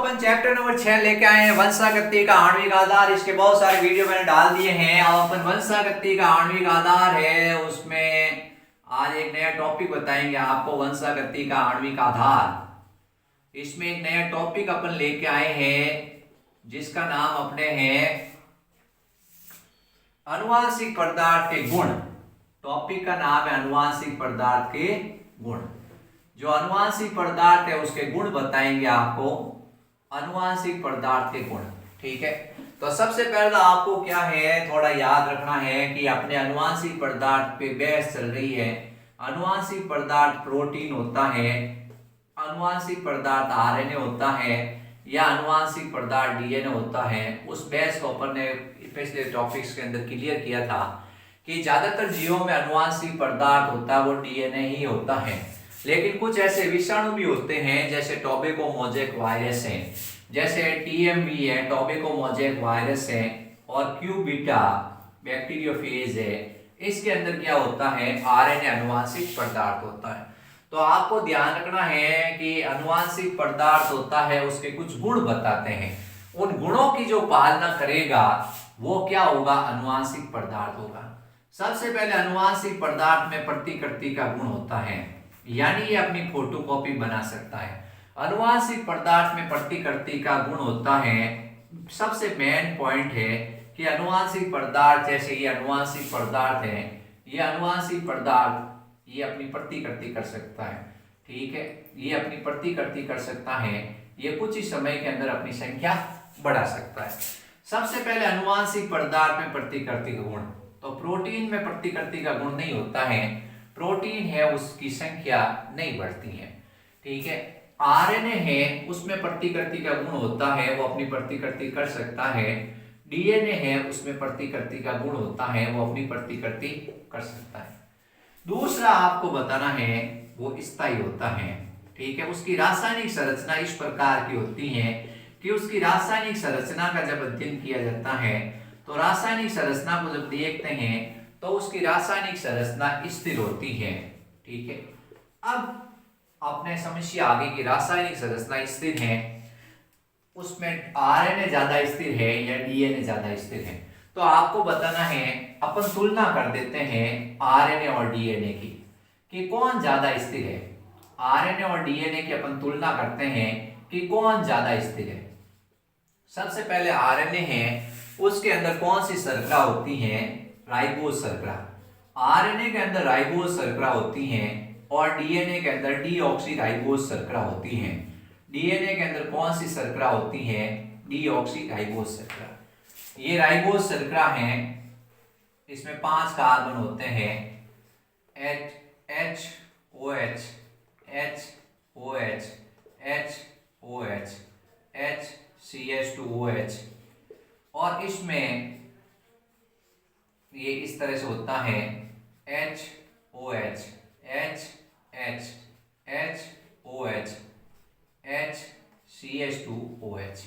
अपन chapter number 6 लेके आए हैं वंशागति का आणविक आधार। इसके बहुत सारे वीडियो मैंने डाल दिए हैं। अब अपन वंशागति का आणविक आधार है उसमें आज एक नया टॉपिक बताएंगे आपको, वंशागति का आणविक आधार। इसमें एक नया टॉपिक अपन लेके आए हैं जिसका नाम अपने हैं अनुवांशिक पदार्थ के गुण। टॉपिक का नाम है अनुवांशिक पदार्थ के गुण। जो अनुवांशिक पदार्थ है उसके गुण बताएंगे आपको, अनुवांशिक पदार्थ के गुण। ठीक है, तो सबसे पहले आपको क्या है थोड़ा याद रखना है कि अपने अनुवांशिक पदार्थ पे बहस चल रही है। अनुवांशिक पदार्थ प्रोटीन होता है, अनुवांशिक पदार्थ आरएनए होता है या अनुवांशिक पदार्थ डीएनए होता है। उस बहस को अपन ने पिछले टॉपिक्स के अंदर क्लियर किया था कि ज्यादातर जीवों में अनुवांशिक पदार्थ होता है वो डीएनए ही होता है, लेकिन कुछ ऐसे विषाणु भी होते हैं जैसे टोबैको मोज़ेक वायरस है, जैसे टीएमवी है, टोबैको मोज़ेक वायरस है, और क्यूबिटा बैक्टीरियोफेज है। इसके अंदर क्या होता है, आरएनए अनुवांशिक पदार्थ होता है। तो आपको ध्यान रखना है कि अनुवांशिक पदार्थ होता है उसके कुछ गुण बताते हैं। उन गुणों की जो पालना करेगा वो क्या होगा, अनुवांशिक पदार्थ होगा। सबसे पहले अनुवांशिक पदार्थ में प्रतिकृति का गुण होता है, यानी ये अपनी फोटोकॉपी बना सकता है। अनुवांशिक पदार्थ में प्रतिकृति का गुण होता है। सबसे मेन पॉइंट है कि अनुवांशिक पदार्थ जैसे ये अनुवांशिक पदार्थ है, ये अनुवांशिक पदार्थ ये अपनी प्रतिकृति कर सकता है। ठीक है, ये अपनी प्रतिकृति कर सकता है, ये कुछ ही समय के अंदर अपनी संख्या बढ़ा सकता है। सबसे पहले अनुवांशिक पदार्थ में प्रतिकृति का गुण, तो प्रोटीन में प्रतिकृति का गुण नहीं होता है। प्रोटीन है उसकी संख्या नहीं बढ़ती है। ठीक है, आरएनए है उसमें प्रतिकृति का गुण होता है, वो अपनी प्रतिकृति कर सकता है। डीएनए है उसमें प्रतिकृति का गुण होता है, वो अपनी प्रतिकृति कर सकता है। दूसरा आपको बताना है वो स्थायी होता है। ठीक है, उसकी रासायनिक संरचना इस प्रकार की होती है कि उसकी रासायनिक संरचना का जब अध्ययन किया जाता है तो रासायनिक संरचना को जब देखते हैं तो उसकी रासायनिक संरचना स्थिर होती है। ठीक है, अब अपने समस्या आगे की रासायनिक संरचना स्थिर है, उसमें आरएनए ज्यादा स्थिर है या डीएनए ज्यादा स्थिर है। तो आपको बताना है, अपन तुलना कर देते हैं आरएनए और डीएनए की कि कौन ज्यादा स्थिर है। आरएनए और डीएनए की अपन तुलना करते हैं कि कौन ज्यादा स्थिर है। सबसे पहले आरएनए है उसके अंदर कौन सी शर्करा होती है, राइबोज शर्करा। आरएनए के अंदर राइबोज शर्करा होती हैं और डीएनए के अंदर डीऑक्सीराइबोज शर्करा होती हैं। डीएनए के अंदर कौन सी शर्करा होती है, डीऑक्सीराइबोज शर्करा। ये राइबोज शर्करा हैं, इसमें 5 कार्बन होते हैं, HOH, HOH, HOH, HCH2OH, और इसमें ये इस तरह से होता है HOH, HH, HOH, HCH2OH।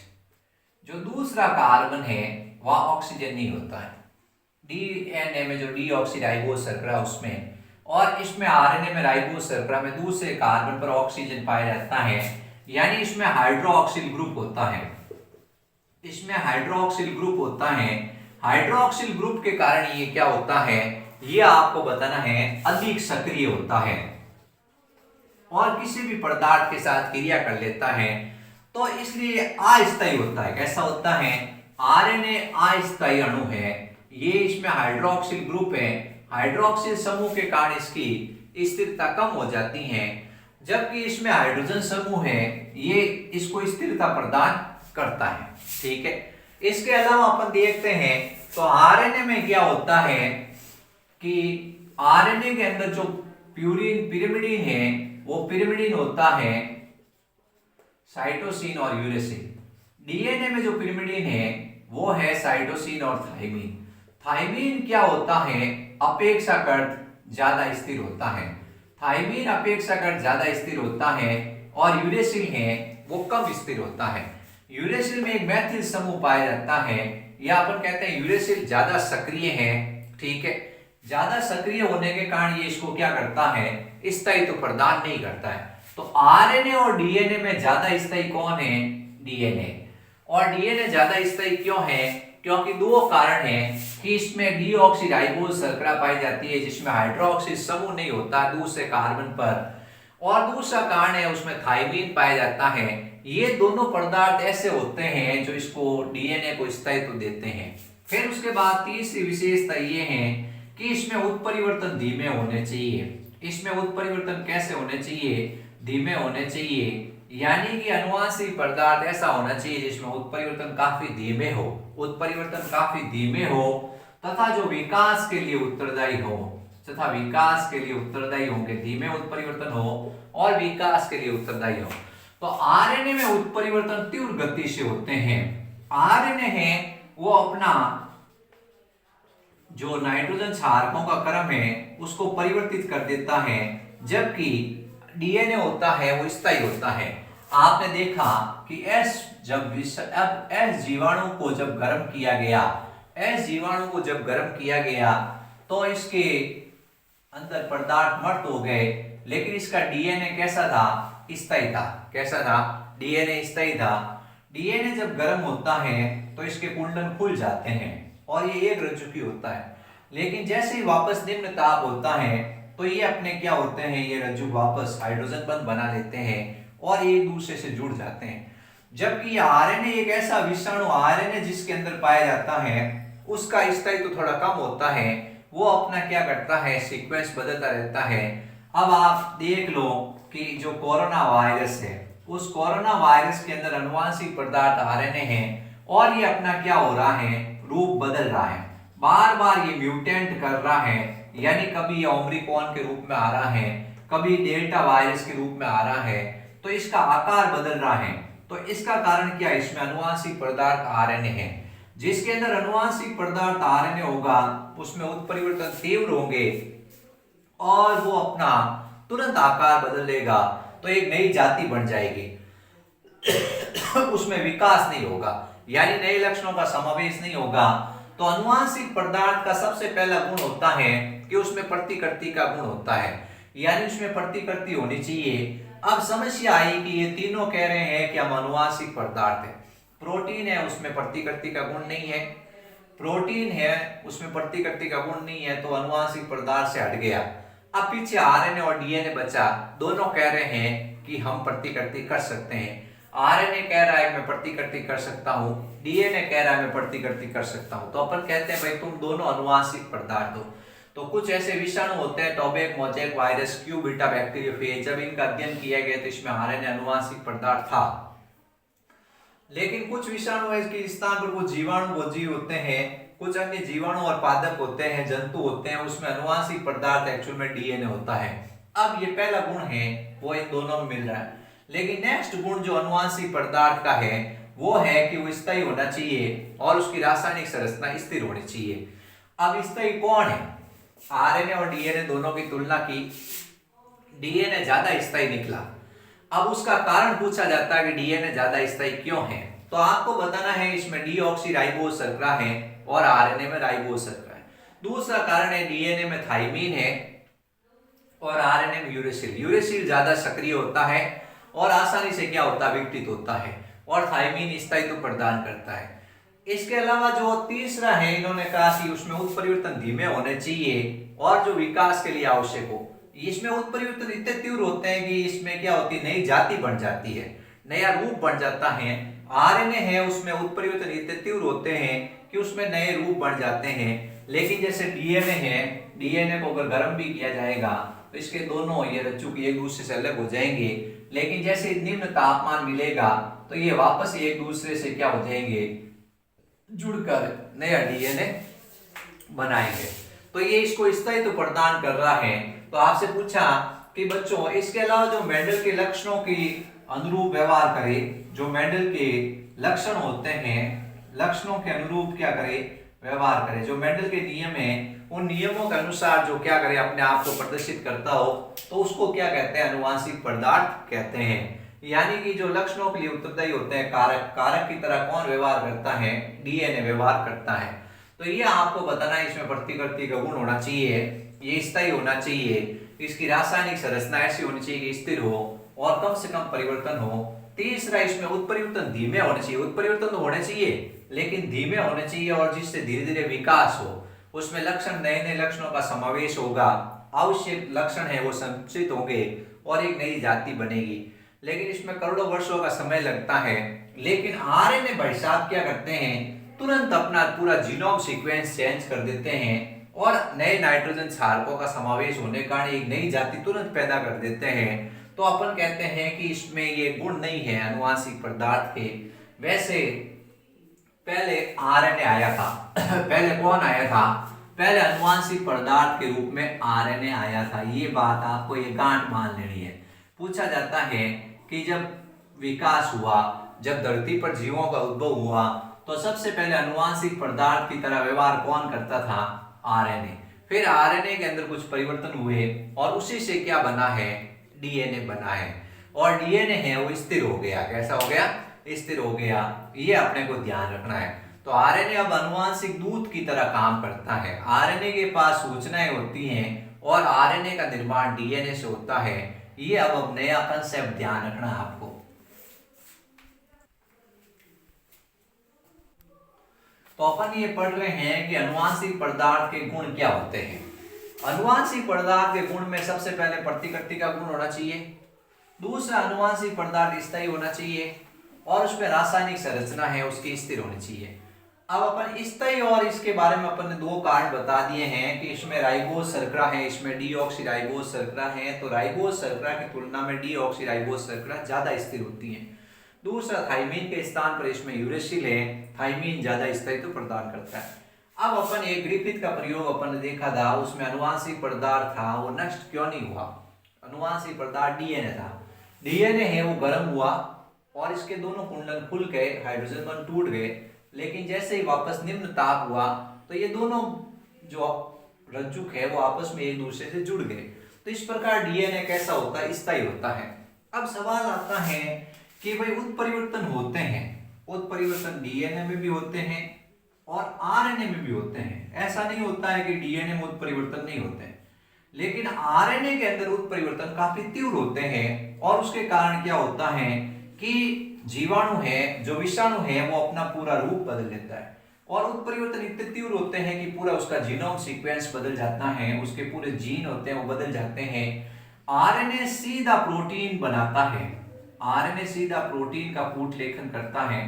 जो दूसरा कार्बन है वह ऑक्सीजन नहीं होता है। डीएनए में जो डीऑक्सीराइबोज शर्करा उसमें, और इसमें आरएनए में राइबोज शर्करा में दूसरे कार्बन पर ऑक्सीजन पाया जाता है, यानी इसमें हाइड्रोक्सिल ग्रुप होता है। इसमें हाइड्रोक्सिल ग्रुप होता है। हाइड्रोक्सिल ग्रुप के कारण ये क्या होता है, ये आपको बताना है, अधिक सक्रिय होता है और किसी भी पदार्थ के साथ क्रिया कर लेता है, तो इसलिए अस्थायी होता है। कैसा होता है, आरएनए अस्थायी अणु है, ये इसमें हाइड्रोक्सिल ग्रुप है। हाइड्रोक्सिल समूह के कारण इसकी स्थिरता कम हो जाती है, जबकि इसमें हाइड्रोजन समूह है, ये इसको स्थिरता प्रदान करता है। ठीक है, इसके अलावा अपन देखते हैं तो आरएनए में क्या होता है कि आरएनए के अंदर जो पिरिमिडीन है वो पिरिमिडीन होता है साइटोसिन और यूरेसिल। डीएनए में जो पिरिमिडीन है वो है साइटोसिन और थाइमिन। थाइमिन क्या होता है, अपेक्षाकृत ज्यादा स्थिर होता है। थाइमिन अपेक्षाकृत ज्यादा स्थिर होता है और यूरेसिल है वो कम स्थिर होता है। यूरेसिल में एक मैथिल समूह पाया जाता है, या अपन कहते हैं यूरेसिल ज्यादा सक्रिय है। ठीक है, ज्यादा सक्रिय होने के कारण ये इसको क्या करता है, स्थायित्व प्रदान नहीं करता है। तो आरएनए और डीएनए में ज्यादा स्थायी कौन है, डीएनए। और डीएनए ज्यादा स्थायी क्यों है? क्योंकि दो कारण हैं कि इसमें डीऑक्सीराइबोज शर्करा पाई जाती है जिसमें हाइड्रोक्सी समूह नहीं होता दूसरे कार्बन पर, और दूसरा कारण है उसमें थाइमीन पाया जाता है। ये दोनों पदार्थ ऐसे होते हैं जो इसको डीएनए को स्थायित्व देते हैं। फिर उसके बाद तीसरी विशेषता ये है कि इसमें उत्परिवर्तन धीमे होने चाहिए। इसमें उत्परिवर्तन कैसे होने चाहिए? धीमे होने चाहिए, यानी कि अनुवांशिक पदार्थ ऐसा होना चाहिए जिसमें उत्परिवर्तन काफी धीमे हो, उत्परिवर्तन काफी धीमे हो तथा जो विकास के लिए उत्तरदायी हो, तथा विकास के लिए उत्तरदायी होंगे, धीमे उत्परिवर्तन हो और विकास के लिए उत्तरदायी हो। तो आरएनए में उत्परिवर्तन तीव्र गति से होते हैं। आरएनए है वो अपना जो नाइट्रोजन क्षारकों का क्रम है उसको परिवर्तित कर देता है, जबकि डीएनए होता है वो स्थायी होता है। आपने देखा कि एस जीवाणु को जब गर्म किया गया, एस जीवाणु को जब गर्म किया गया तो इसके अंदर पदार्थ मर्त हो गए, लेकिन इसका डीएनए कैसा था? स्थायी था। कैसा था? डीएनए स्थायी था। डीएनए जब गर्म होता है तो इसके कुंडल खुल जाते हैं और ये एक रज्जुकी होता है, लेकिन जैसे ही वापस निम्न ताप होता है तो ये अपने क्या होते हैं, ये रज्जु वापस हाइड्रोजन बंध बना लेते हैं और एक दूसरे से जुड़ जाते हैं। जबकि आरएनए एक ऐसा विषाणु, आरएनए जिसके अंदर पाया जाता है उसका स्थायित्व तो थोड़ा कम होता है, वो अपना क्या करता है, सीक्वेंस बदलता रहता है। अब आप देख लो कि जो कोरोना वायरस है उस कोरोना वायरस के अंदर अनुवांशिक पदार्थ आरएनए है और ये अपना क्या हो रहा है, रूप बदल रहा है, बार बार ये म्यूटेंट कर रहा है, यानी कभी ये ओमिक्रॉन के रूप में आ रहा है, कभी डेल्टा वायरस के रूप में आ रहा है, तो इसका आकार बदल रहा है। तो इसका कारण क्या है? इसमें अनुवांशिक पदार्थ आरएनए है। जिसके अंदर अनुवांशिक पदार्थ आरएनए होगा उसमें उत्परिवर्तन तीव्र होंगे और वो अपना तुरंत आकार बदल लेगा, तो एक नई जाति बन जाएगी उसमें विकास नहीं होगा, यानी नए लक्षणों का समावेश नहीं होगा। तो अनुवांशिक पदार्थ का सबसे पहला गुण होता है कि उसमें प्रतिकृति का गुण होता है, यानी उसमें प्रतिकृति होनी चाहिए। अब समस्या आई कि ये तीनों कह रहे हैं कि हम अनुवांशिक पदार्थ है, प्रोटीन है उसमें प्रतिकृति का गुण नहीं है, प्रोटीन है उसमें प्रतिकृति का गुण नहीं है, तो अनुवांशिक पदार्थ से हट गया। अब पीछे आरएनए और डीएनए बचा, दोनों कह रहे हैं कि हम प्रतिकृति कर सकते हैं। आरएनए कह रहा है मैं प्रतिकृति कर सकता हूं, डीएनए कह रहा है मैं प्रतिकृति कर सकता हूं, तो अपन कहते हैं भाई तुम दोनों अनुवांशिक पदार्थ हो। तो कुछ ऐसे विषाणु होते हैं, tobacco, mosaic virus, Q beta bacteriophage, जब इनका अध्ययन किया गया तो इसमें आरएनए अनुवांशिक पदार्थ था। लेकिन कुछ विषाणु इसके स्थान पर कुछ जीवाणु भोजी होते हैं, कुछ अन्य जीवाणु और पादप होते हैं, जंतु होते हैं, उसमें अनुवांशिक पदार्थ एक्चुअल में डीएनए होता है। अब ये पहला गुण है वो इन दोनों में मिल रहा है, लेकिन नेक्स्ट गुण जो अनुवांशिक पदार्थ का है वो है कि वो स्थायी होना चाहिए और उसकी रासायनिक संरचना स्थिर होनी चाहिए। अब स्थायी कौन है? आरएनए और डीएनए दोनों की तुलना की, डीएनए ज्यादा स्थायी निकला। अब उसका कारण पूछा जाता है कि डीएनए ज्यादा स्थायी क्यों है, तो आपको बताना है इसमें डीऑक्सीराइबोज शर्करा है और आरएनए में राइबोज शर्करा है। दूसरा कारण है डीएनए में थाइमीन है और आरएनए में यूरेसिल। यूरेसिल ज्यादा सक्रिय होता है और आसानी से क्या होता है, विघटित होता है, और थाइमीन स्थायित्व प्रदान करता है। इसके अलावा जो तीसरा है, इन्होंने कहा कि उसमें उत्परिवर्तन धीमे होने चाहिए और जो विकास के लिए आवश्यक हो। इसमें उत्परिवर्तन इतने तीव्र होते हैं कि इसमें क्या होती है, नई जाति बन जाती है, नया रूप बन जाता है। आरएनए है उसमें उत्परिवर्तन इतने तीव्र होते हैं कि उसमें नए रूप बन जाते हैं। लेकिन जैसे डीएनए है, डीएनए को अगर गर्म भी किया जाएगा तो इसके दोनों ये रज्जु की एक दूसरे से अलग हो जाएंगे, लेकिन जैसे निम्न तापमान मिलेगा तो ये वापस एक दूसरे से क्या हो जाएंगे, जुड़कर नया डीएनए बनाएंगे। तो ये इसको स्थायित्व प्रदान कर रहा है। तो आपसे पूछा कि बच्चों इसके अलावा जो मेंडल के लक्षणों की अनुरूप व्यवहार करे, जो मेंडल के लक्षण होते हैं, लक्षणों के अनुरूप क्या करे, व्यवहार करे। जो मेंडल के नियम है उन नियमों के अनुसार जो क्या करे, अपने आप को प्रदर्शित करता हो, तो उसको क्या कहते हैं, अनुवांशिक पदार्थ कहते हैं। यानी कि जो लक्षणों के लिए उत्तरदायी होते हैं, कारक, कारक की तरह कौन व्यवहार करता है, डीएनए व्यवहार करता है। तो ये आपको बताना है, इसमें प्रतिकृति का गुण होना चाहिए, ये स्थायी होना चाहिए, इसकी रासायनिक संरचना ऐसी होनी चाहिए कि स्थिर हो और कम से कम परिवर्तन हो तीसरा इसमें उत्परिवर्तन धीमे होने चाहिए, उत्परिवर्तन तो होने चाहिए लेकिन धीमे होने चाहिए और जिससे धीरे धीरे विकास हो, उसमें लक्षण नए नए लक्षणों का समावेश होगा, आवश्यक लक्षण है वो संचित होंगे और एक नई जाति बनेगी। लेकिन इसमें करोड़ों वर्षों का समय लगता है। लेकिन आरएनए भाई साहब क्या करते हैं, तुरंत अपना पूरा जीनोम सीक्वेंस चेंज कर देते हैं और नए नाइट्रोजन क्षारकों का समावेश होने के कारण एक नई जाति तुरंत पैदा कर देते हैं। तो अपन कहते हैं कि इसमें ये गुण नहीं है आनुवांशिक पदार्थ के। वैसे पहले आरएनए आया था पहले कौन आया था, पहले आनुवांशिक पदार्थ के रूप में आरएनए आया था। ये बात आपको ये गांठ मान लेनी है। पूछा जाता है कि जब विकास हुआ, जब धरती पर जीवों का उद्भव हुआ, तो सबसे पहले आनुवांशिक पदार्थ की तरह व्यवहार कौन करता था, आरएनए। फिर आरएनए के अंदर कुछ परिवर्तन हुए और उसी से क्या बना है, डीएनए बना है। और डीएनए है वो स्थिर हो गया। कैसा हो गया, स्थिर हो गया। ये अपने को ध्यान रखना है। तो आरएनए अब आनुवांशिक दूत की तरह काम करता है। आरएनए के पास सूचनाएं होती हैं और आरएनए का निर्माण डीएनए से होता है। ये अब नया कंसेप्ट ध्यान रखना है आपको। तो अपन ये पढ़ रहे हैं कि आनुवांशिक पदार्थ के गुण क्या होते हैं। आनुवांशिक पदार्थ के गुण में सबसे पहले प्रतिकृति का गुण होना चाहिए, दूसरा आनुवांशिक पदार्थ स्थायी होना चाहिए और उसमें रासायनिक संरचना है उसकी स्थिर होनी चाहिए। अब अपन स्थायी और इसके बारे में अपन ने दो कारण बता दिए हैं कि इसमें राइबोज शर्करा है, इसमें डीऑक्सीराइबोज शर्करा है। तो राइबोज शर्करा की तुलना में डीऑक्सीराइबोज शर्करा ज्यादा स्थिर होती है। दूसरा थाइमीन के स्थान पर इसमें यूरेसिल है, थाइमीन ज्यादा स्थायित्व प्रदान करता है। अब अपन एक ग्रिफिथ का प्रयोग अपन ने देखा था, उसमें आनुवांशिक पदार्थ था वो नष्ट क्यों नहीं हुआ। आनुवांशिक पदार्थ डीएनए था, डीएनए है वो गर्म हुआ और इसके दोनों कुंडल खुल गए, हाइड्रोजन बंध टूट गए। लेकिन जैसे ही वापस निम्न ताप हुआ तो ये दोनों जो रज्जुक है वो आपस में एक दूसरे से जुड़ गए। तो इस प्रकार डीएनए कैसा होता है, स्थायी होता है। अब सवाल आता है कि भाई उत्परिवर्तन होते हैं, उत्परिवर्तन डीएनए में भी होते हैं और आरएनए में भी होते हैं। ऐसा नहीं होता है कि डीएनए में उत्परिवर्तन नहीं होते हैं, लेकिन आरएनए के अंदर उत्परिवर्तन काफी तीव्र होते हैं। और उसके कारण क्या होता है कि जीवाणु है, जो विषाणु है, वो अपना पूरा रूप बदल लेता है और उत्परिवर्तन इतने तीव्र होते हैं कि पूरा उसका जीनोम सीक्वेंस बदल जाता है, उसके पूरे जीन होते हैं वो बदल जाते हैं। आरएनए सीधा प्रोटीन बनाता है, आरएनए सीधा प्रोटीन का कूट लेखन करता है,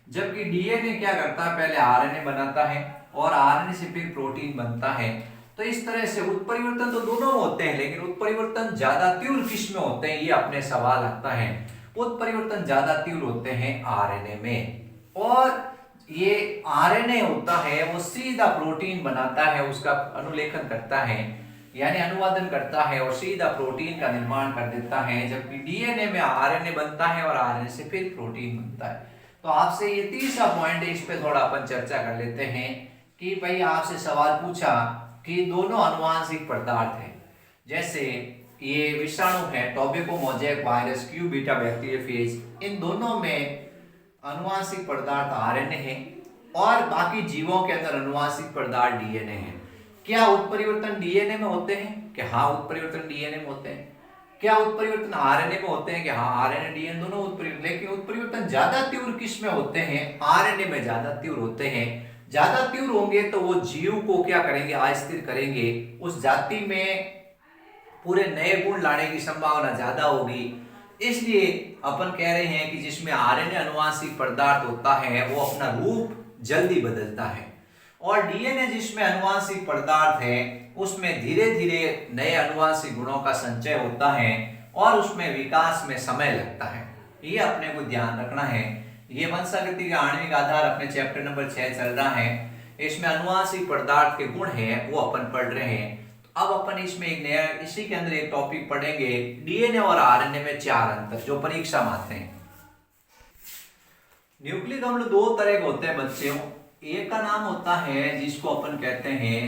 जबकि डीएनए क्या करता है, पहले आरएनए बनाता है और आरएनए से फिर प्रोटीन बनता है। तो इस तरह से उत्परिवर्तन तो दोनों होते हैं, लेकिन उत्परिवर्तन ज्यादा तीव्र किस में होते हैं, ये अपने सवाल आता है। उत्परिवर्तन ज्यादा तीव्र होते हैं आरएनए में, और ये आरएनए होता है वो सीधा प्रोटीन बनाता है, उसका अनुलेखन करता है यानी अनुवादन करता है और सीधा प्रोटीन का निर्माण कर देता है। जबकि डीएनए में आरएनए बनता है और आरएनए से फिर प्रोटीन बनता है। तो आपसे ये तीसरा पॉइंट है, इस पे थोड़ा अपन चर्चा कर लेते हैं कि भाई आपसे सवाल पूछा कि दोनों आनुवांशिक पदार्थ हैं, जैसे ये विषाणु है tobacco mosaic virus, Q beta bacteriophage, इन दोनों में आनुवांशिक पदार्थ आरएनए है और बाकी जीवों के अंदर आनुवांशिक पदार्थ डीएनए है। क्या उत्परिवर्तन डीएनए में होते हैं? कि हाँ उत्परिवर्तन डीएनए में होते हैं। क्या उत्परिवर्तन आरएनए में होते हैं? कि हाँ आरएनए डीएनए दोनों उत्परिवर्तन, लेकिन उत्परिवर्तन ज्यादा तीव्र किस में होते हैं? आरएनए में ज्यादा तीव्र होते हैं। ज्यादा तीव्र होंगे तो वो जीव को क्या करेंगे, अस्थिर करेंगे, उस जाति में पूरे नए गुण लाने की संभावना ज्यादा होगी। इसलिए अपन कह रहे हैं कि जिसमें आरएनए आनुवांशिक पदार्थ होता है वो अपना रूप जल्दी बदलता है, और डीएनए जिसमें आनुवांशिक पदार्थ है उसमें धीरे धीरे नए आनुवांशिक गुणों का संचय होता है और उसमें विकास में समय लगता है। ये अपने को ध्यान रखना है। ये वंशागति का आणविक आधार अपने चैप्टर नंबर 6 चल रहा है, इसमें आनुवांशिक पदार्थ के गुण हैं वो अपन पढ़ रहे हैं। अब अपन इसमें एक नया, इसी के अंदर एक टॉपिक पढ़ेंगे, डीएनए और आरएनए में 4 अंतर जो परीक्षा में आते हैं। न्यूक्लिक अम्ल 2 तरह के होते हैं बच्चों। एक का नाम होता है जिसको अपन कहते हैं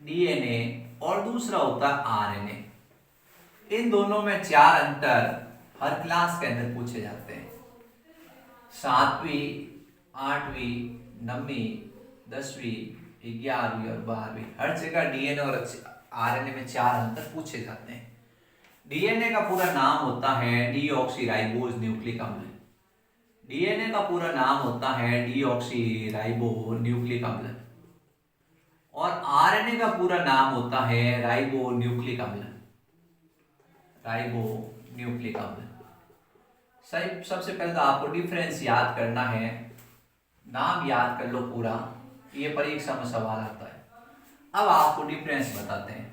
डीएनए और दूसरा होता है आरएनए। इन दोनों में 4 अंतर हर क्लास के अंदर पूछे जाते हैं। 7वीं, 8वीं, 9वीं, 10वीं, 11वीं और 12वीं, हर जगह डीएनए और आरएनए में 4 अंतर पूछे जाते हैं। डीएनए का पूरा नाम होता है डीऑक्सीराइबोज न्यूक्लिक अम्ल। डीएनए का पूरा नाम होता है डीऑक्सीराइबो न्यूक्लिक अम्ल। और आरएनए का पूरा नाम होता है राइबो न्यूक्लिक अम्ल। राइबो न्यूक्लिक अम्ल। सही, सबसे पहले तो आपको डिफरेंस याद करना है, नाम याद कर लो पूरा, ये परीक्षा में सवाल आता है। अब आपको डिफरेंस बताते हैं।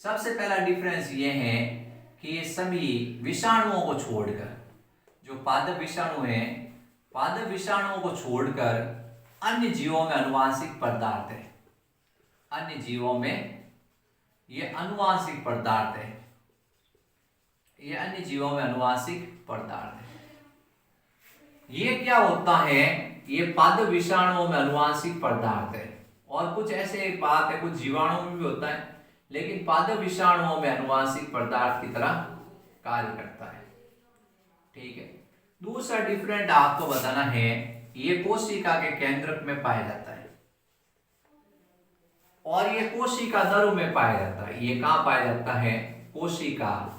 सबसे पहला डिफरेंस ये है कि ये सभी विषाणुओं को छोड़कर, जो पादप विषाणु हैं, पादप विषाणुओं को छोड़कर अन्य जीवों में आनुवांशिक पदार्थ है। अन्य जीवों में ये आनुवांशिक पदार्थ है। ये अन्य जीवों में आनुवांशिक पदार्थ है। ये क्या होता है, ये पादप विषाणुओं में आनुवांशिक पदार्थ है। और कुछ ऐसे बात है, कुछ जीवाणुओं में भी होता है, लेकिन पादप विषाणुओं में आनुवांशिक पदार्थ की तरह कार्य करता है। ठीक है। दूसरा डिफरेंट आपको बताना है, ये कोशिका के केंद्रक में पाया जाता है और ये कोशिका द्रव्य में पाया जाता है। ये कहां पाया जाता है, कोशिका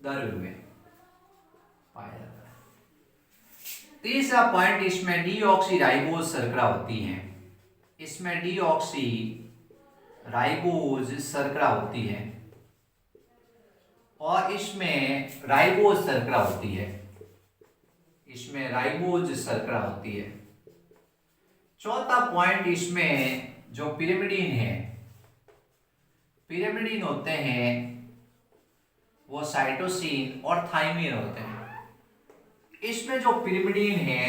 द्रव्य में पाया जाता है। तीसरा पॉइंट, इसमें डीऑक्सीराइबोज शर्करा होती है। इसमें डीऑक्सीराइबोज शर्करा होती है और इसमें राइबोज शर्करा होती है। इसमें राइबोज शर्करा होती है। चौथा पॉइंट, इसमें जो पिरिमिडीन है, पिरिमिडीन होते हैं वो साइटोसिन और थाइमिन होते हैं। इसमें जो पिरिमिडीन है,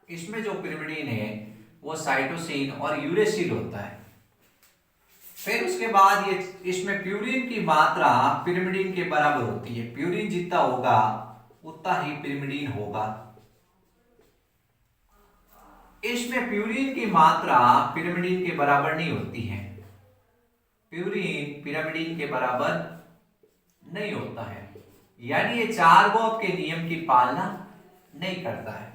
इसमें जो पिरिमिडीन है वो साइटोसिन और यूरेसिल होता है। फिर उसके बाद ये इसमें प्यूरिन की मात्रा पिरिमिडीन के बराबर होती है। प्यूरिन जितना होगा उतना ही पिरिमिडीन होगा। इसमें प्यूरिन की मात्रा पिरिमिडीन के बराबर नहीं होती है। प्यूरिन पिरिमिडीन के बराबर नहीं होता है, यानी ये चारगोप के नियम की पालना नहीं करता है।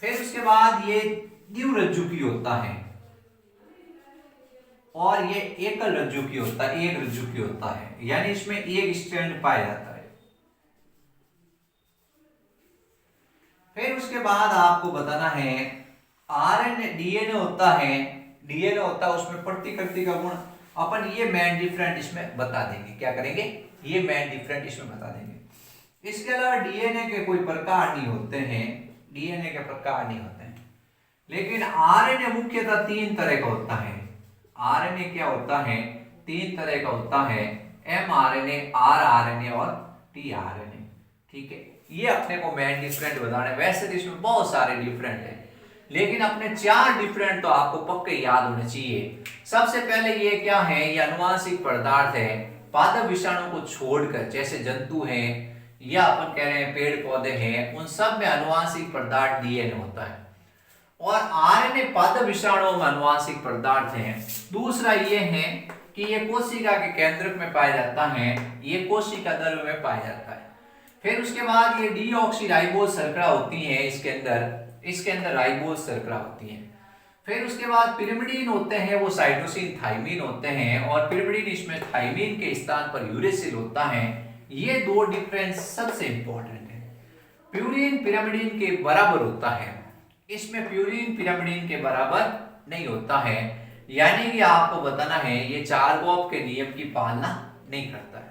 फिर उसके बाद ये द्विरज्जुकी होता है और ये एकल रज्जुकी होता है, एक रज्जुकी होता है, यानी इसमें एक स्ट्रैंड पाया जाता है। फिर उसके बाद आपको बताना है, आरएनए डीएनए होता है, डीएनए होता है उसमें प्रतिकृति का गुण। अपन ये मेन डिफरेंट इसमें बता देंगे। क्या करेंगे, ये मेन डिफरेंट इसमें बता देंगे। इसके अलावा डीएनए के कोई प्रकार नहीं होते हैं, डीएनए के प्रकार नहीं होते हैं, लेकिन आरएनए मुख्यतः तीन तरह का होता है। आरएनए क्या होता है, तीन तरह का होता है, एमआरएनए, आरआरएनए और टीआरएनए। ठीक है, ये अपने को मेन डिफरेंट बताने। वैसे तो इसमें बहुत सारे डिफरेंट है, लेकिन अपने चार डिफरेंट तो आपको पक्के याद होने चाहिए। सबसे पहले ये क्या है, ये आनुवांशिक पदार्थ है। पादप विषाणु को छोड़कर, जैसे जंतु हैं या अपन कह रहे हैं पेड़ पौधे हैं, उन सब में आनुवांशिक पदार्थ डीएनए होता है। और आरएनए पादप विषाणुओं में आनुवांशिक पदार्थ है। दूसरा ये है कि ये कोशिका के केंद्रक में पाया जाता है, ये कोशिका द्रव्य में पाया जाता है। फिर उसके बाद ये डीऑक्सीराइबोज शर्करा होती है, इसके अंदर राइबोज शर्करा होती है। फिर उसके बाद पिरिमिडीन होते हैं, वो साइटोसिन थाइमिन होते हैं, और पिरिमिडीन इसमें थाइमिन के स्थान पर यूरेसिल होता है। ये दो डिफरेंस सबसे इंपॉर्टेंट है। प्यूरिन पिरिमिडीन के बराबर होता है, इसमें प्यूरिन पिरिमिडीन के बराबर नहीं होता है, यानी कि आपको बताना है ये चारगोप के नियम की पालना नहीं करता है।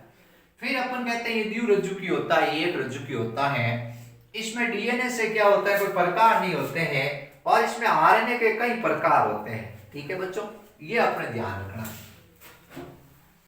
फिर अपन कहते हैं ये द्विरज्जुकी होता है, एक रज्जुकी होता है। इसमें डीएनए से क्या होता है, कोई प्रकार नहीं होते हैं, और इसमें आरएनए के कई प्रकार होते हैं। ठीक है बच्चों, ये अपने ध्यान रखना।